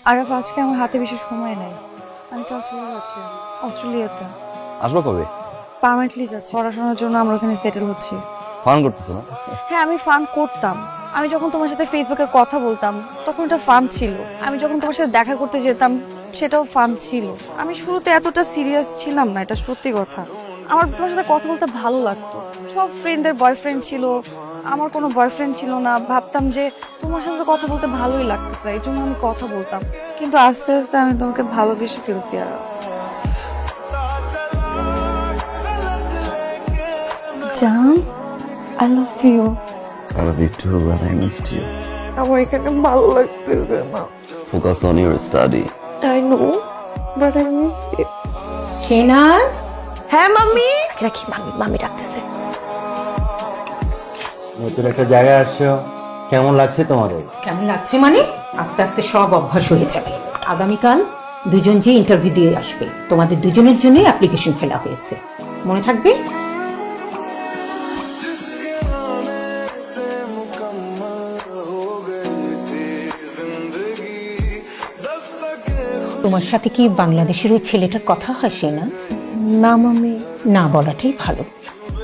আরাফ, আজকে আমার হাতে বেশি সময় নেই। আমি কাল চলে যাচ্ছি অস্ট্রেলিয়াতে। আসবো কবে? পার্মানেন্টলি যাচ্ছি। পড়াশোনার জন্য আমরা ওখানে সেটেল হচ্ছি। ফান করতেছো না? হ্যাঁ, আমি ফান করতাম। আমি যখন তোমার সাথে ফেসবুকে কথা বলতাম তখন এটা ফান ছিল। আমি যখন তোমার সাথে দেখা করতে যেতাম সেটাও ফান ছিল। আমি শুরুতে এতটা সিরিয়াস ছিলাম না, এটা সত্যি কথা। আমার তোমার সাথে কথা বলতে ভালো লাগতো। সব ফ্রেন্ডদের বয়ফ্রেন্ড ছিল, আমার কোনো বয়ফ্রেন্ড ছিল না। ভাবতাম যে তোমার সাথে কথা বলতে ভালোই লাগতেছে, এই জন্য আমি কথা বলতাম। কিন্তু আস্তে আস্তে আমি তোমাকে ভালোবেসে ফেলছি। আর জান, I love you. I love you too, but I missed you. আমার এখানে ভালো লাগতেছে না। Focus on your study. I know, but I miss it. Shehnaz, হ্যাঁ মাম্মি। রাখি, মাম্মি মাম্মি ডাকতেছে। নতুন একটা জায়গায় আসছো, কেমন লাগছে তোমাদের? কেমন লাগছে মানে? আস্তে আস্তে সব অভ্যাস হয়ে যাবে। আগামীকাল দুজন যে ইন্টারভিউ দিয়ে আসবে, তোমাদের দুজনের জন্যই অ্যাপ্লিকেশন ফেলা হয়েছে, মনে থাকবে? তোমার সাথে কি বাংলাদেশের ওই ছেলেটার কথা হয় শেনাজ? না মাম্মি। না বলাটাই ভালো।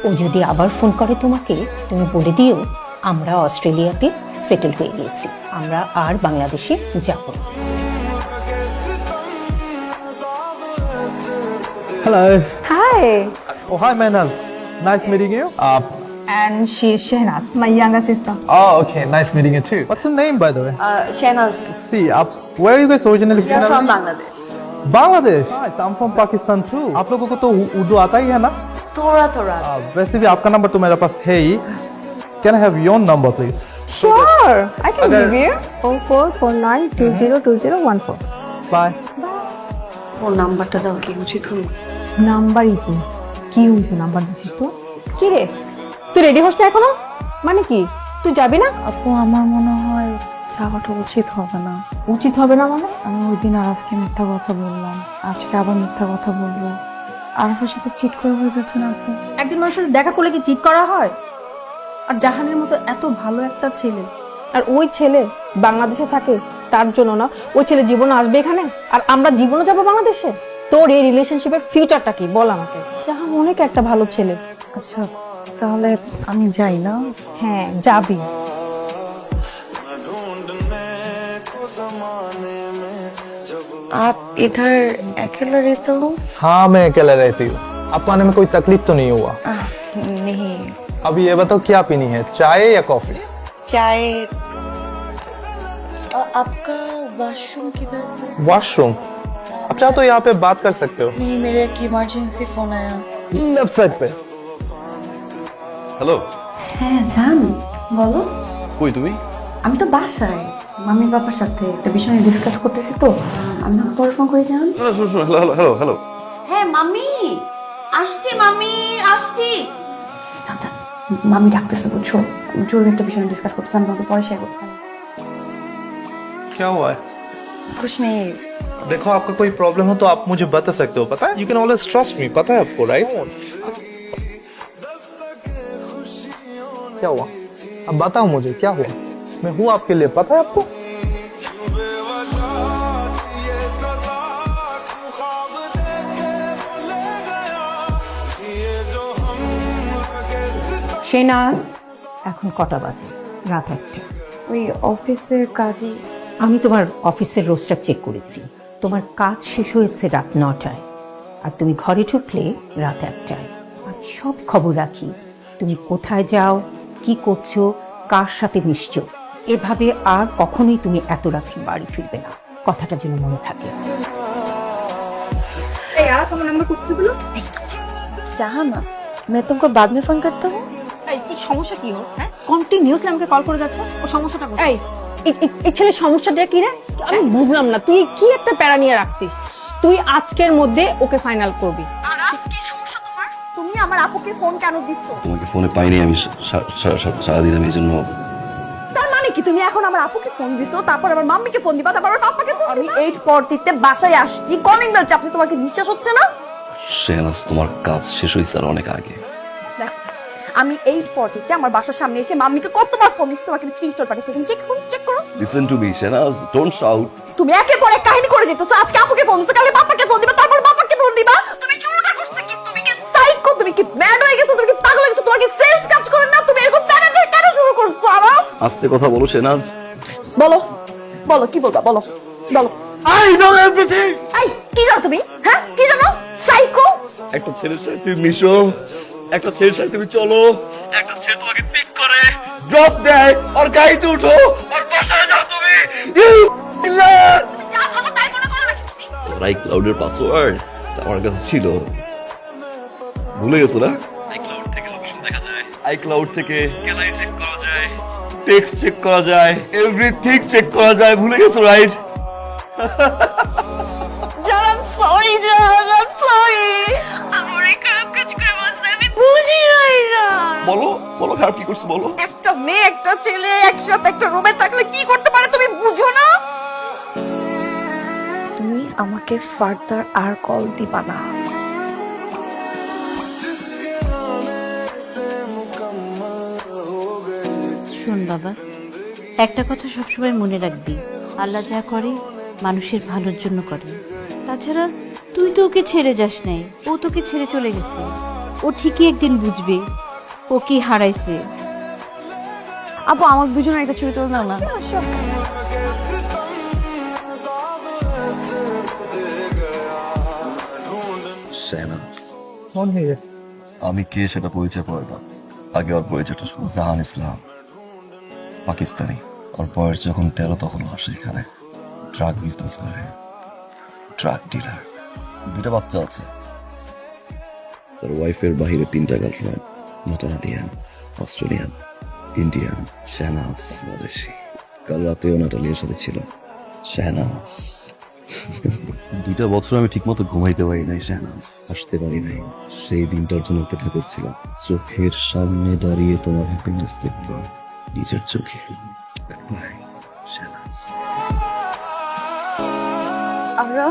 ও যদি আবার ফোন করে তোমাকে, তুমি বলে দিও আমরা অস্ট্রেলিয়াতে সেটেল হয়ে গিয়েছি, আমরা আর বাংলাদেশে যাব না। Hello. Hi, Oh, hi, Manal. Nice meeting you. and she is Shehnaz, my younger sister. Oh, okay. Nice meeting you too. What's your name, by the way? Shehnaz. See, where are you guys originally from? From Bangladesh. Bangladesh. Nice. I'm from Pakistan too. आप लोगों को तो उर्दू आता ही है ना? थोड़ा थोड़ा। वैसे भी आपका नंबर तो मेरे पास है ही. Can I have your number, please? Sure, I can Okay. give you 4449202014. Bye. ওর নাম্বারটা দাও, কি উচিত হলো? নাম্বারই তো কি হয়েছে, নাম্বার দিছিস তো? কি রে, তুই রেডি হস না এখনো? মানে কি, তুই যাবি না? আপু, আমার মনে হয় যাওয়াটা উচিত হবে না। উচিত হবে না মানে? আমি ওই দিন আরাফকে মিথ্যা কথা বললাম, আজকে আবার মিথ্যা কথা বলবো। আরাফের সাথে চিট করে হয়ে যাচ্ছে না আপু? একজন মানুষের সাথে দেখা করলে কি চিট করা হয়? আর জাহানের মতো এত ভালো একটা ছেলে, আর ওই ছেলে বাংলাদেশে থাকে, তার জন্য না ওই ছেলে জীবনে আসবে এখানে, আর আমরা জীবনে যাবো বাংলাদেশে? তোর এই রিলেশনশিপের ফিউচারটা কি বল আমাকে। জাহান অনেক একটা ভালো ছেলে। আচ্ছা, তাহলে আমি যাই না? হ্যাঁ, যাবি। आप इधर अकेला रहते हो? हाँ, मैं अकेला रहती हूँ. आपको आने में कोई तकलीफ तो नहीं हुआ? नहीं। अभी ये बताओ क्या पीनी है, चाय या कॉफी? चाय। आपका वॉशरूम किधर है? वॉशरूम? आप चाहो तो यहाँ पे बात कर सकते हो. नहीं, मेरे एक इमरजेंसी फोन आया। लेफ्ट साइड पे. হ্যালো, হ্যাঁ জান, বলো। কই তুমি? আমি তো বাসায় মাম্মি বাবার সাথে একটা বিষয় নিয়ে ডিসকাস করতেছি, তো আমি না পরে ফোন করে জান। শোনো শোনো, হ্যালো হ্যালো হ্যালো। হ্যাঁ মাম্মি, আসছি মাম্মি, আসছি। জান জান, মাম্মি ডাকতেছে বুঝছো, জরুরি একটা বিষয় নিয়ে ডিসকাস করতেছি, আমি তোমাকে পরে শেয়ার করতেছি। क्या हुआ है? कुछ नहीं। देखो, आपका कोई प्रॉब्लम हो तो आप मुझे बता सकते हो, पता है? You can always trust me, पता है आपको, राइट? क्या हुआ? अब बताओ मुझे क्या हुआ. मैं हूँ आपके लिए, पता है आपको? শেনাজ, এখন কটা বাজে? রাত 1টা। ওই অফিসের কাজে। আমি তোমার অফিসের রোস্টার চেক করেছি, তোমার কাজ শেষ হয়েছে রাত 9টায়, আর তুমি ঘরে ঢুকলে রাত 1টায়। আমি সব খবর রাখি, তুমি কোথায় যাও, কি করছো, কার সাথে মিশছো। এভাবে আর কখনোই তুমি এত রাতে বাড়ি ফিরবে না, কথাটা যেন মনে থাকে। जहाँ ना, मैं तुमको बाद में फोन करता हूँ। এই কি সমস্যা কি ওর? হ্যাঁ, কন্টিনিউয়াসলি আমাকে কল করে যাচ্ছে, ও সমস্যাটা কোথায়? এই ছেলে সমস্যাটা কি রে? আমি বুঝলাম না, তুই কি একটা প্যারা নিয়ে রাখছিস? তুই আজকের মধ্যে ওকে ফাইনাল করবি। আরাফ, কি সমস্যা তোমার? তুমি আমার আপুকে ফোন কেন দিছো? তোমাকে ফোনে পাইনি আমি সারাদিন, আমি এই জন্য। তার মানে কি তুমি এখন আমার আপুকে ফোন দিছো, তারপর আমার মাম্মিকে ফোন দিবা, তারপর আমার পাপাকে ফোন দিবা? আমি 8:40 তে বাসায় আসছি, কলিং বেল চাপছি, তোমার কি বিশ্বাস হচ্ছে না? শেহনাজ, তোমার কাজ শেষ হয়েছে আর অনেক আগে। দেখ, আমি 8:40 আমার বাসার সামনে এসে মাম্মিকে কতবার ফোন দিচ্ছি, তোমাকে স্ক্রিনশট পাঠিয়েছি, তুমি চেক করো। Listen to me Shehnaz, don't shout. তুমি একের পর এক কাহিনী করে যেতেছো, আজকে আপুকে ফোন দিছো, কালকে পাপাকে ফোন দিবা, তারপর বাবাকে ফোন দিবা। তুমি শুরুটা করছো কি? তুমি কি সাইকো? তুমি কি ম্যাড হয়ে গেছো? তুমি কি পাগল হয়ে গেছো? তোমার কি সেন্স কাজ করে না? তুমি এরকম প্যারা দিয়ে কেন শুরু করছো? আরাফ, আস্তে কথা বলো শেহনাজ। বলো বলো কি বলবা, বলো বলো। I know everything. এই কি জানো তুমি? হ্যাঁ কি জানো? সাইকো। একটা ছেলের সাথে তুমি মিশো, একটা ছেলের সাথে তুমি চলো, একটা ছেলে তোমাকে পিক করে ড্রপ দেয় আর গাড়িতে উঠো আর বাসায় যাও তুমি। যা ভাবো তাই মনে করো নাকি তুমি? আইক্লাউডের পাসওয়ার্ড আমার কাছে ছিল, ভুলে গেছো না? আইক্লাউড থেকে লোকেশন দেখা যায়, আইক্লাউড থেকে গ্যালারি চেক করা যায়, টেক্সট চেক করা যায়, এভরিথিং চেক করা যায়, ভুলে গেছো রাইট? জান, আই এম সরি জান, আই এম সরি। আমার এই খারাপ কাজ করে বসে আমি বুঝি না। বলো বলো, খারাপ কি করছো বলো। একটা মেয়ে একটা ছেলে একসাথে একটা রুমে থাকলে কি করতে পারে তুমি বুঝো না? তুমি আমাকে ফার্দার আর কল দিবা না। শোন বাবা, একটা কথা সবসময় মনে রাখবি, আল্লাহ যা করে মানুষের ভালোর জন্য করে। তাছাড়া তুই তো ওকে ছেড়ে যাস নাই, ও তোকে ছেড়ে চলে গেছে। ও ঠিকই একদিন বুঝবে ও কি হারাইছে। আপু আমাকে দুজনের একটা ছবি তুলে দাও না। শেহনাজ, कौन है ये? আমি কে সেটা পরিচয় পড়ে দাও। আগে ওর পরিচয়টা শুনো। জাহান ইসলাম, পাকিস্তানি। ওর বয়স যখন 13 তখন আসে এখানে, ড্রাগ বিজনেস করে, ড্রাগ ডিলার। 2টা বাচ্চা আছে। তার ওয়াইফের বাইরে 3টা গার্লফ্রেন্ড, নাটালিয়ান, অস্ট্রেলিয়ান, ইন্ডিয়ান। শেহনাজ বাংলাদেশি। কাল রাতেও নাটালিয়ার সাথে ছিল। শেহনাজ 2টা বছর আমি ঠিকমতো ঘুমাইতে পারি নাই শেহনাজ, আসতে পারি নাই। সেই দিনটার জন্য অপেক্ষা করছিলাম। চোখের সামনে দাঁড়িয়ে তোমার হ্যাপিনেস দেখবো নিজের চোখে। শেহনাজ, আমরা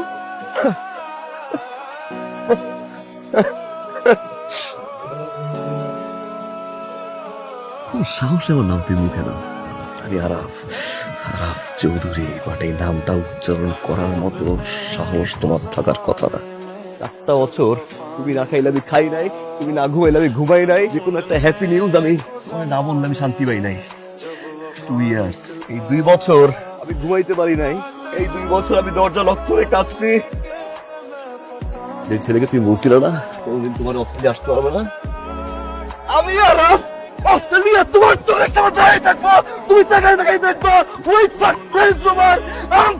কোন সাহসে আমার নাম তুই মুখে দাও? আমি আরাফ, আরাফ চৌধুরী। বাট এই নামটা উচ্চারণ করার মতো সাহস তোমার থাকার কথা না। 4টা বছর তুমি না খাইলে আমি খাই নাই, তুমি না ঘুমাইলে আমি ঘুমাই নাই। যে কোনো একটা হ্যাপি নিউজ আমি তোমার না বললে আমি শান্তি পাই নাই। 2 ইয়ার্স, এই 2 বছর আমি ঘুমাইতে পারি নাই। এই 2 বছর আমি দরজা লক করে কাঁদছি। যে ছেলেকে তুমি বলছিলে না কোনদিন তোমার অস্ট্রেলিয়া আসতে পারবে না, আমি আরাফ অস্ট্রেলিয়া তোমার চোখের সামনে দাঁড়িয়ে থাকবো, তুমি তাকাই তাকাই দেখবো। ওই সাকসেস তোমার আম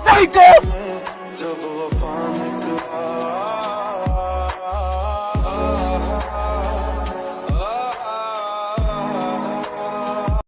সাইকো।